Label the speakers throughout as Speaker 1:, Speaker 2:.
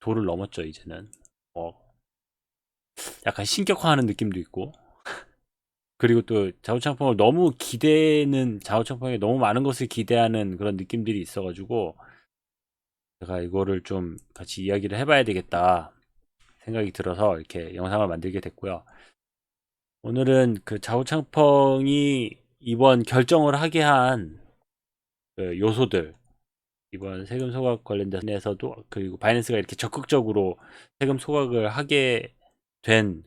Speaker 1: 도를 넘었죠 이제는. 어, 약간 신격화하는 느낌도 있고, 그리고 또 좌우창풍을 너무 기대는, 좌우창풍에 너무 많은 것을 기대하는 그런 느낌들이 있어가지고 제가 이거를 좀 같이 이야기를 해봐야 되겠다 생각이 들어서 이렇게 영상을 만들게 됐고요. 오늘은 그 좌우창펑이 이번 결정을 하게 한 그 요소들, 이번 세금 소각 관련돼서도, 그리고 바이낸스가 이렇게 적극적으로 세금 소각을 하게 된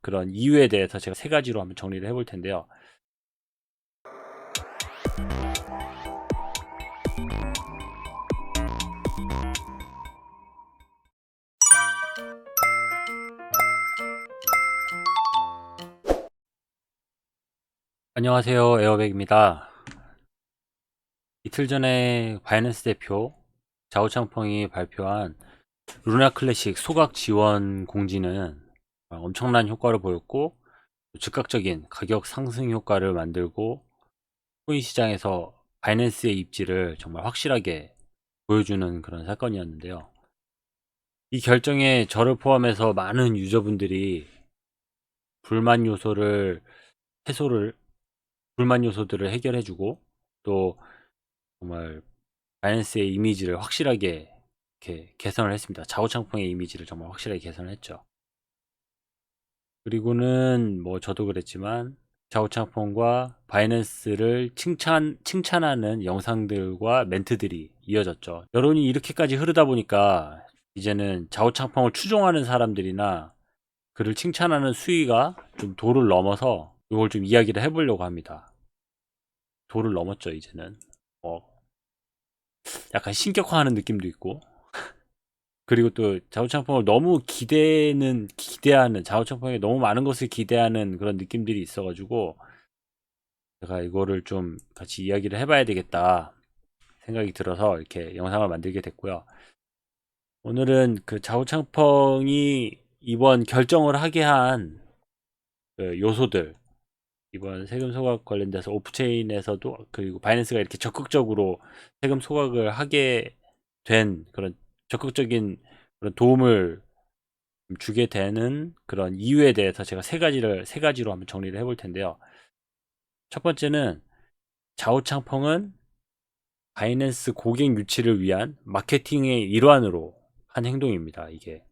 Speaker 1: 그런 이유에 대해서 제가 세 가지로 한번 정리를 해볼 텐데요. 안녕하세요, 에어백입니다. 이틀 전에 바이낸스 대표 자오창펑이 발표한 루나 클래식 소각 지원 공지는 엄청난 효과를 보였고, 즉각적인 가격 상승 효과를 만들고 코인 시장에서 바이낸스의 입지를 정말 확실하게 보여주는 그런 사건이었는데요. 이 결정에 저를 포함해서 많은 유저분들이 불만 요소를 해소를 불만 요소들을 해결해주고, 또 정말 바이낸스의 이미지를 확실하게 이렇게 개선을 했습니다. 좌우창풍의 이미지를 정말 확실하게 개선을 했죠. 그리고는 뭐 저도 그랬지만 좌우창풍과 바이낸스를 칭찬하는 영상들과 멘트들이 이어졌죠. 여론이 이렇게까지 흐르다 보니까 이제는 좌우창풍을 추종하는 사람들이나 그를 칭찬하는 수위가 좀 도를 넘어서 이걸 좀 이야기를 해보려고 합니다. 도를 넘었죠 이제는. 어, 약간 신격화하는 느낌도 있고, 그리고 또 좌우창풍을 너무 기대하는, 좌우창풍에 너무 많은 것을 기대하는 그런 느낌들이 있어가지고 제가 이거를 좀 같이 이야기를 해봐야 되겠다 생각이 들어서 이렇게 영상을 만들게 됐고요. 오늘은 그 좌우창펑이 이번 결정을 하게 한 그 요소들, 이번 세금 소각 관련돼서 오프체인에서도, 그리고 바이낸스가 이렇게 적극적으로 세금 소각을 하게 된 그런 적극적인 그런 도움을 주게 되는 그런 이유에 대해서 제가 세 가지로 한번 정리를 해볼 텐데요. 첫 번째는 좌우창펑은 바이낸스 고객 유치를 위한 마케팅의 일환으로 한 행동입니다. 이게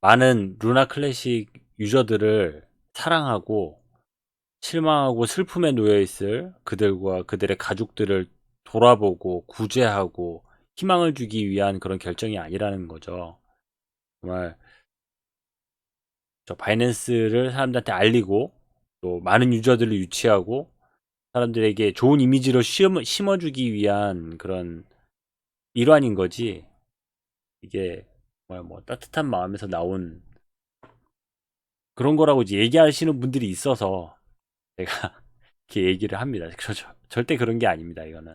Speaker 1: 많은 루나 클래식 유저들을 사랑하고 실망하고 슬픔에 놓여 있을 그들과 그들의 가족들을 돌아보고 구제하고 희망을 주기 위한 그런 결정이 아니라는 거죠. 정말 저 바이낸스를 사람들한테 알리고 또 많은 유저들을 유치하고 사람들에게 좋은 이미지를 심어주기 위한 그런 일환인 거지, 이게 정말 뭐 따뜻한 마음에서 나온 그런 거라고 이제 얘기하시는 분들이 있어서 제가 이렇게 얘기를 합니다. 절대 그런 게 아닙니다. 이거는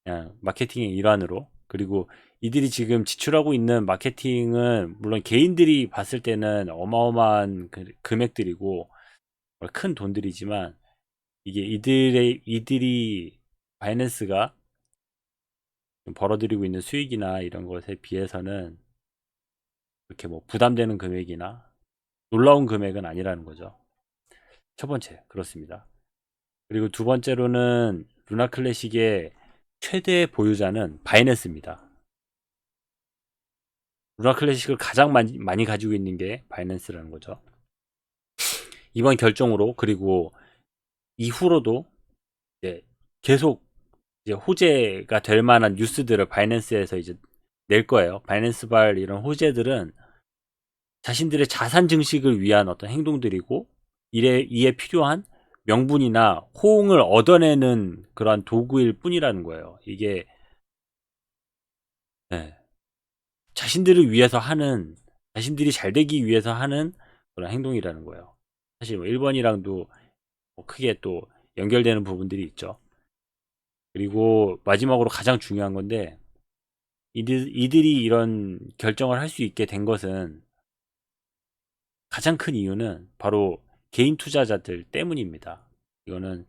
Speaker 1: 그냥 마케팅의 일환으로. 그리고 이들이 지금 지출하고 있는 마케팅은 물론 개인들이 봤을 때는 어마어마한 금액들이고 큰 돈들이지만, 이게 이들이 바이낸스가 벌어들이고 있는 수익이나 이런 것에 비해서는 그렇게 뭐 부담되는 금액이나 놀라운 금액은 아니라는 거죠. 첫 번째, 그렇습니다. 그리고 두 번째로는 루나 클래식의 최대 보유자는 바이낸스입니다. 루나 클래식을 가장 많이 가지고 있는 게 바이낸스라는 거죠. 이번 결정으로, 그리고 이후로도 이제 계속 이제 호재가 될 만한 뉴스들을 바이낸스에서 이제 낼 거예요. 바이낸스발 이런 호재들은 자신들의 자산 증식을 위한 어떤 행동들이고, 이에 필요한 명분이나 호응을 얻어내는 그러한 도구일 뿐이라는 거예요. 이게 네, 자신들을 위해서 하는, 자신들이 잘 되기 위해서 하는 그런 행동이라는 거예요. 사실 뭐 1번이랑도 뭐 크게 또 연결되는 부분들이 있죠. 그리고 마지막으로 가장 중요한 건데, 이들이 이런 결정을 할 수 있게 된 것은, 가장 큰 이유는 바로 개인 투자자들 때문입니다. 이거는,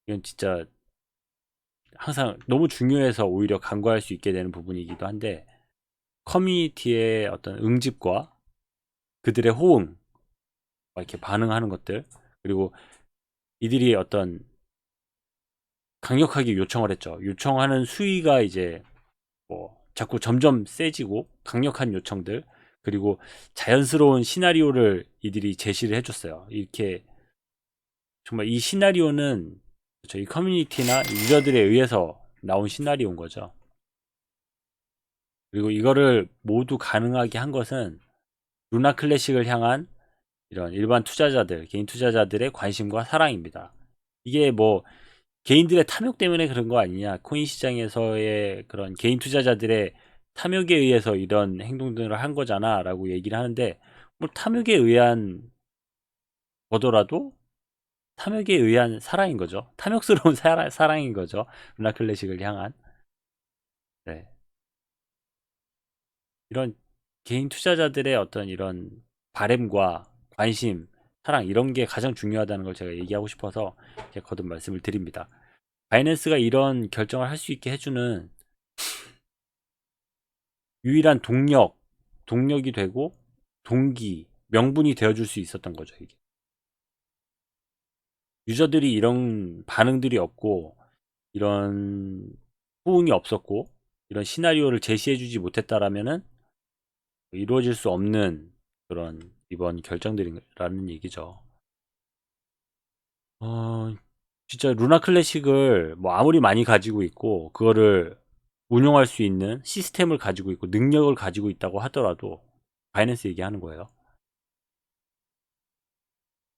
Speaker 1: 이건 진짜 항상 너무 중요해서 오히려 간과할 수 있게 되는 부분이기도 한데, 커뮤니티의 어떤 응집과 그들의 호응, 이렇게 반응하는 것들, 그리고 이들이 어떤 강력하게 요청을 했죠. 요청하는 수위가 이제 뭐 자꾸 점점 세지고 강력한 요청들, 그리고 자연스러운 시나리오를 이들이 제시를 해줬어요. 이렇게 정말 이 시나리오는 저희 커뮤니티나 유저들에 의해서 나온 시나리오인 거죠. 그리고 이거를 모두 가능하게 한 것은 루나 클래식을 향한 이런 일반 투자자들, 개인 투자자들의 관심과 사랑입니다. 이게 뭐 개인들의 탐욕 때문에 그런 거 아니냐, 코인 시장에서의 그런 개인 투자자들의 탐욕에 의해서 이런 행동들을 한 거잖아 라고 얘기를 하는데, 뭐 탐욕에 의한 거더라도 탐욕에 의한 사랑인 거죠. 탐욕스러운 사랑인 거죠. 루나 클래식을 향한. 네. 이런 개인 투자자들의 어떤 이런 바램과 관심, 사랑, 이런 게 가장 중요하다는 걸 제가 얘기하고 싶어서 이렇게 거듭 말씀을 드립니다. 바이낸스가 이런 결정을 할 수 있게 해주는 유일한 동력이 되고 동기, 명분이 되어줄 수 있었던 거죠. 이게 유저들이 이런 반응들이 없고 이런 호응이 없었고 이런 시나리오를 제시해주지 못했다라면은 이루어질 수 없는 그런 이번 결정들이라는 얘기죠. 어, 진짜 루나 클래식을 뭐 아무리 많이 가지고 있고 그거를 운용할 수 있는 시스템을 가지고 있고 능력을 가지고 있다고 하더라도, 바이낸스 얘기하는 거예요.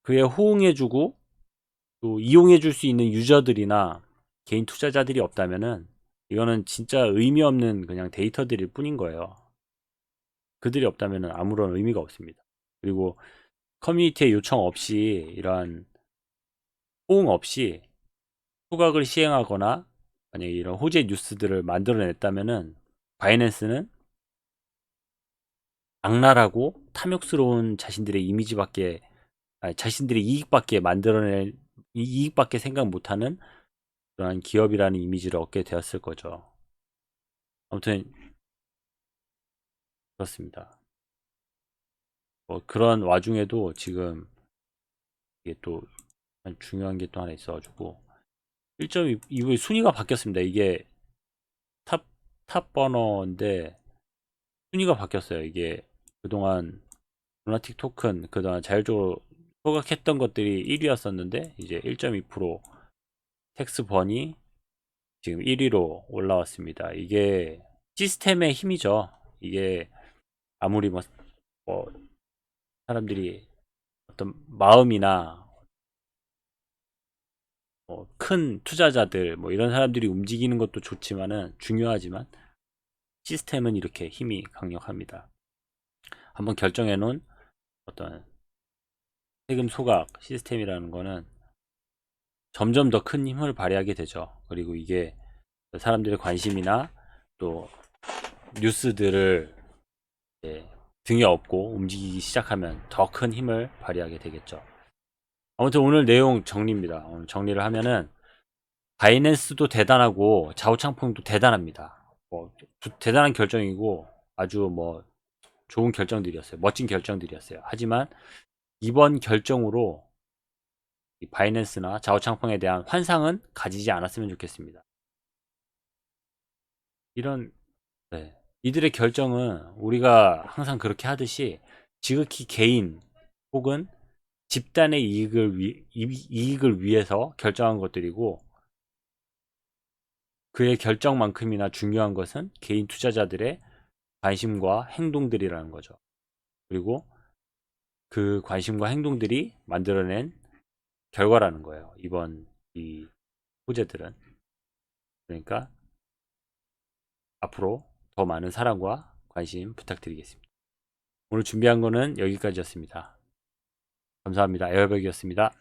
Speaker 1: 그에 호응해주고 또 이용해줄 수 있는 유저들이나 개인 투자자들이 없다면은 이거는 진짜 의미 없는 그냥 데이터들일 뿐인 거예요. 그들이 없다면은 아무런 의미가 없습니다. 그리고 커뮤니티의 요청 없이, 이러한 호응 없이 소각을 시행하거나 만약에 이런 호재 뉴스들을 만들어냈다면은 바이낸스는 악랄하고 탐욕스러운 자신들의 이미지밖에, 아니, 자신들의 이익밖에 만들어낼, 이익밖에 생각 못하는 그러한 기업이라는 이미지를 얻게 되었을 거죠. 아무튼 그렇습니다. 뭐 그런 와중에도 지금 이게 또 중요한 게 또 하나 있어가지고 1.2의 순위가 바뀌었습니다. 이게 탑, 탑 버너인데 순위가 바뀌었어요. 이게 그동안 루나틱 토큰, 그동안 자율적으로 소각했던 것들이 1위였었는데 이제 1.2% 텍스 번이 지금 1위로 올라왔습니다. 이게 시스템의 힘이죠. 이게 아무리 뭐 사람들이 어떤 마음이나 큰 투자자들 뭐 이런 사람들이 움직이는 것도 좋지만은 중요하지만 시스템은 이렇게 힘이 강력합니다. 한번 결정해 놓은 어떤 세금 소각 시스템이라는 거는 점점 더 큰 힘을 발휘하게 되죠. 그리고 이게 사람들의 관심이나 또 뉴스들을 등에 업고 움직이기 시작하면 더 큰 힘을 발휘하게 되겠죠. 아무튼 오늘 내용 정리입니다. 오늘 정리를 하면은 바이낸스도 대단하고 좌우창풍도 대단합니다. 대단한 결정이고 아주 뭐 좋은 결정들이었어요. 멋진 결정들이었어요. 하지만 이번 결정으로 이 바이낸스나 좌우창풍에 대한 환상은 가지지 않았으면 좋겠습니다. 이런, 네, 이들의 결정은 우리가 항상 그렇게 하듯이 지극히 개인 혹은 집단의 이익을 위해서 결정한 것들이고, 그의 결정만큼이나 중요한 것은 개인 투자자들의 관심과 행동들이라는 거죠. 그리고 그 관심과 행동들이 만들어낸 결과라는 거예요. 이번 이 호재들은. 그러니까 앞으로 더 많은 사랑과 관심 부탁드리겠습니다. 오늘 준비한 거는 여기까지였습니다. 감사합니다. 에어백이었습니다.